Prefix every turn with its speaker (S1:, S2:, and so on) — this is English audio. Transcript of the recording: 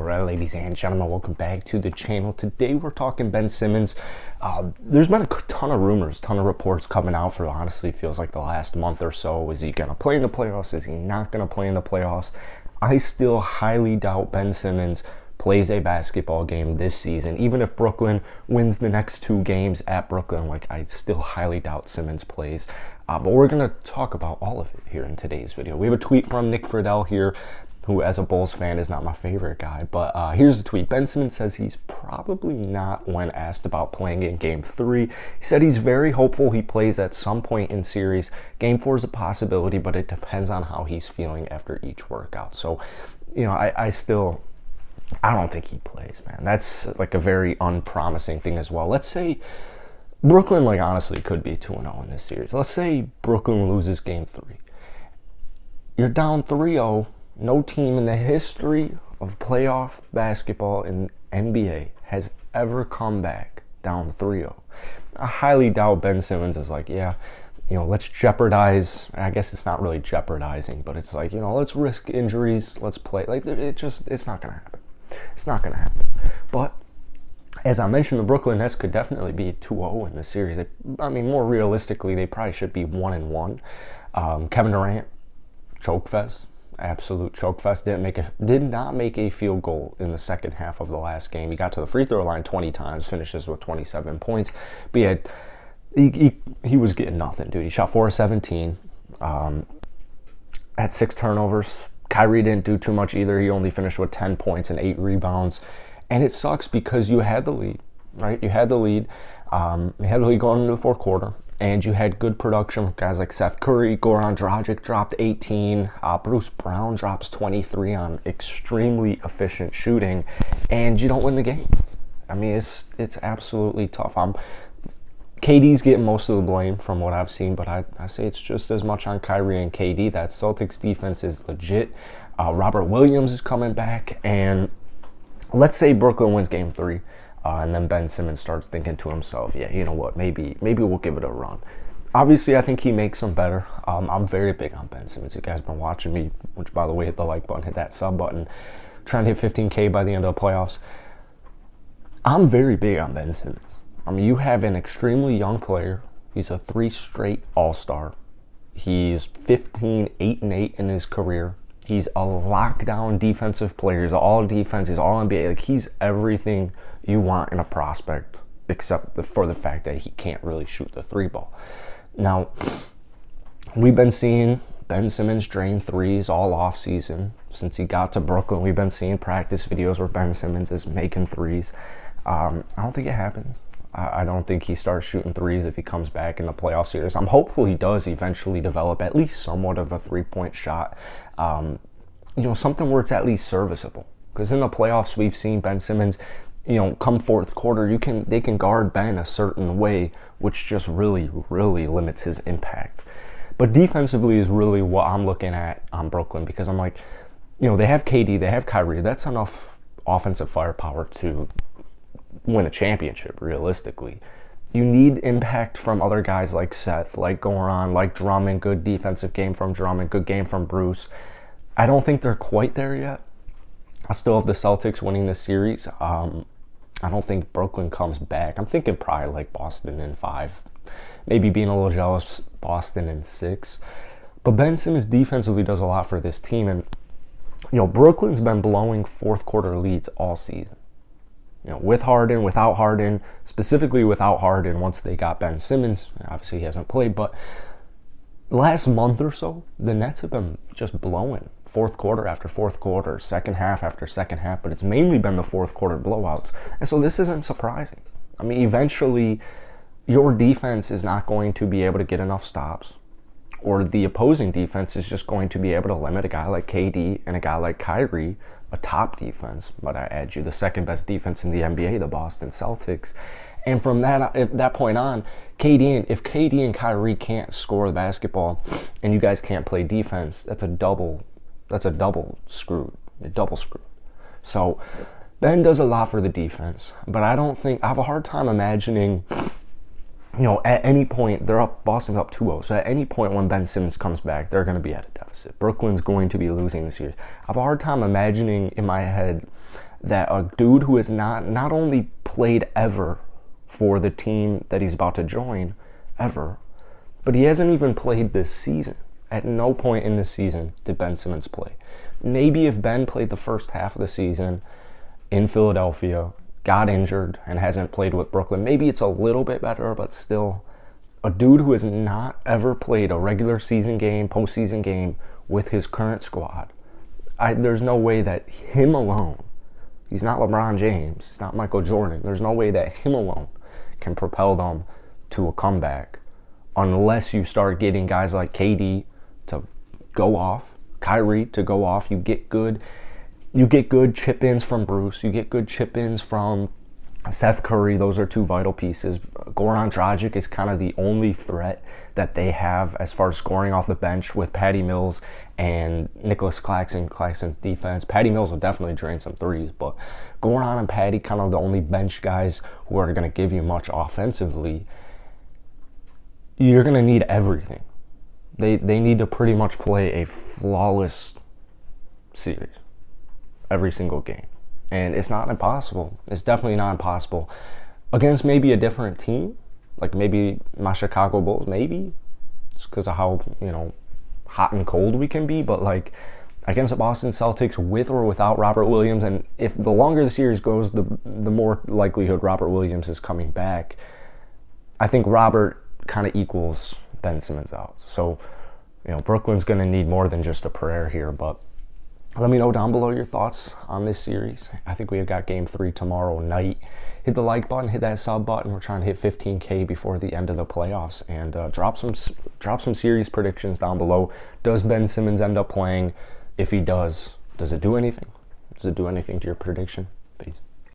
S1: Alright, ladies and gentlemen, welcome back to the channel. Today we're talking Ben Simmons. There's been a ton of rumors, ton of reports coming out for honestly feels like the last month or so. Is he going to play in the playoffs? Is he not going to play in the playoffs? I still highly doubt Ben Simmons plays a basketball game this season. Even if Brooklyn wins the next 2 games at Brooklyn, I still highly doubt Simmons plays. But we're going to talk about all of it here in today's video. We have a tweet from Nick Friedel here, who as a Bulls fan is not my favorite guy, but here's the tweet. Ben Simmons says he's probably not when asked about playing in Game 3. He said he's very hopeful he plays at some point in series. Game 4 is a possibility, but it depends on how he's feeling after each workout. So, I don't think he plays, man. That's like a very unpromising thing as well. Let's say Brooklyn, honestly, could be 2-0 in this series. Let's say Brooklyn loses Game 3. You're down 3-0. No team in the history of playoff basketball in NBA has ever come back down 3-0. I highly doubt Ben Simmons is let's jeopardize. I guess it's not really jeopardizing, but it's let's risk injuries. Let's play. It's not going to happen. It's not going to happen. But as I mentioned, the Brooklyn Nets could definitely be 2-0 in this series. More realistically, they probably should be 1-1. Kevin Durant, choke fest. Absolute choke fest. Did not make a field goal in the second half of the last game. He got to the free throw line 20 times, finishes with 27 points. But he was getting nothing, dude. He shot 4 of 17, had 6 turnovers. Kyrie didn't do too much either. He only finished with 10 points and 8 rebounds. And it sucks because you had the lead, right? You had the lead. You had the lead going into the fourth quarter. And you had good production from guys like Seth Curry. Goran Dragic dropped 18. Bruce Brown drops 23 on extremely efficient shooting. And you don't win the game. It's absolutely tough. KD's getting most of the blame from what I've seen, but I say it's just as much on Kyrie and KD. That Celtics defense is legit. Robert Williams is coming back. And let's say Brooklyn wins Game 3. And then Ben Simmons starts thinking to himself, yeah, you know what, maybe we'll give it a run. Obviously, I think he makes them better. I'm very big on Ben Simmons. You guys have been watching me, which, by the way, hit the like button, hit that sub button. Trying to hit 15K by the end of the playoffs. I'm very big on Ben Simmons. You have an extremely young player. He's a 3 straight All-Star. He's 8-8 in his career. He's a lockdown defensive player. He's all defense. He's all NBA. He's everything you want in a prospect, except for the fact that he can't really shoot the 3 ball. Now, we've been seeing Ben Simmons drain threes all off season. Since he got to Brooklyn, we've been seeing practice videos where Ben Simmons is making threes. I don't think it happens. I don't think he starts shooting threes if he comes back in the playoff series. I'm hopeful he does eventually develop at least somewhat of a 3-point shot. Something where it's at least serviceable. Because in the playoffs, we've seen Ben Simmons, come fourth quarter, they can guard Ben a certain way, which just really, really limits his impact. But defensively is really what I'm looking at on Brooklyn, because I'm they have KD, they have Kyrie. That's enough offensive firepower to win a championship, realistically. You need impact from other guys like Seth, like Goran, like Drummond. Good defensive game from Drummond, good game from Bruce. I don't think they're quite there yet. I still have the Celtics winning the series. I don't think Brooklyn comes back. I'm thinking probably like Boston in 5. Maybe being a little jealous, Boston in 6. But Ben Simmons defensively does a lot for this team. And, Brooklyn's been blowing fourth quarter leads all season. With Harden, without Harden, specifically without Harden once they got Ben Simmons. Obviously, he hasn't played, but last month or so, the Nets have been just blowing fourth quarter after fourth quarter, second half after second half, but it's mainly been the fourth quarter blowouts. And so this isn't surprising. Eventually, your defense is not going to be able to get enough stops, or the opposing defense is just going to be able to limit a guy like KD and a guy like Kyrie, a top defense, but I add you, the second best defense in the NBA, the Boston Celtics. And from that point on, if KD and Kyrie can't score the basketball and you guys can't play defense, that's a double screw. So Ben does a lot for the defense, but I have a hard time imagining at any point, Boston's up 2-0. So at any point when Ben Simmons comes back, they're going to be at a deficit. Brooklyn's going to be losing this series. I have a hard time imagining in my head that a dude who has not only played ever for the team that he's about to join, ever, but he hasn't even played this season. At no point in this season did Ben Simmons play. Maybe if Ben played the first half of the season in Philadelphia, got injured, and hasn't played with Brooklyn, maybe it's a little bit better, but still, a dude who has not ever played a regular season game, postseason game with his current squad, there's no way that him alone, he's not LeBron James, he's not Michael Jordan, there's no way that him alone can propel them to a comeback unless you start getting guys like KD to go off, Kyrie to go off. You get good chip-ins from Bruce. You get good chip-ins from Seth Curry. Those are two vital pieces. Goran Dragic is kind of the only threat that they have as far as scoring off the bench with Patty Mills and Nicholas Claxton. Claxton's defense. Patty Mills will definitely drain some threes, but Goran and Patty kind of the only bench guys who are going to give you much offensively. You're going to need everything. They need to pretty much play a flawless series every single game. And it's not impossible. It's definitely not impossible. Against maybe a different team, like maybe my Chicago Bulls, maybe. It's because of how, hot and cold we can be. But like against the Boston Celtics with or without Robert Williams, and if the longer the series goes, the more likelihood Robert Williams is coming back. I think Robert kind of equals Ben Simmons out. So, Brooklyn's going to need more than just a prayer here, but let me know down below your thoughts on this series. I think we have got Game 3 tomorrow night. Hit the like button, hit that sub button. We're trying to hit 15K before the end of the playoffs, and drop some series predictions down below. Does Ben Simmons end up playing? If he does it do anything? Does it do anything to your prediction? Peace.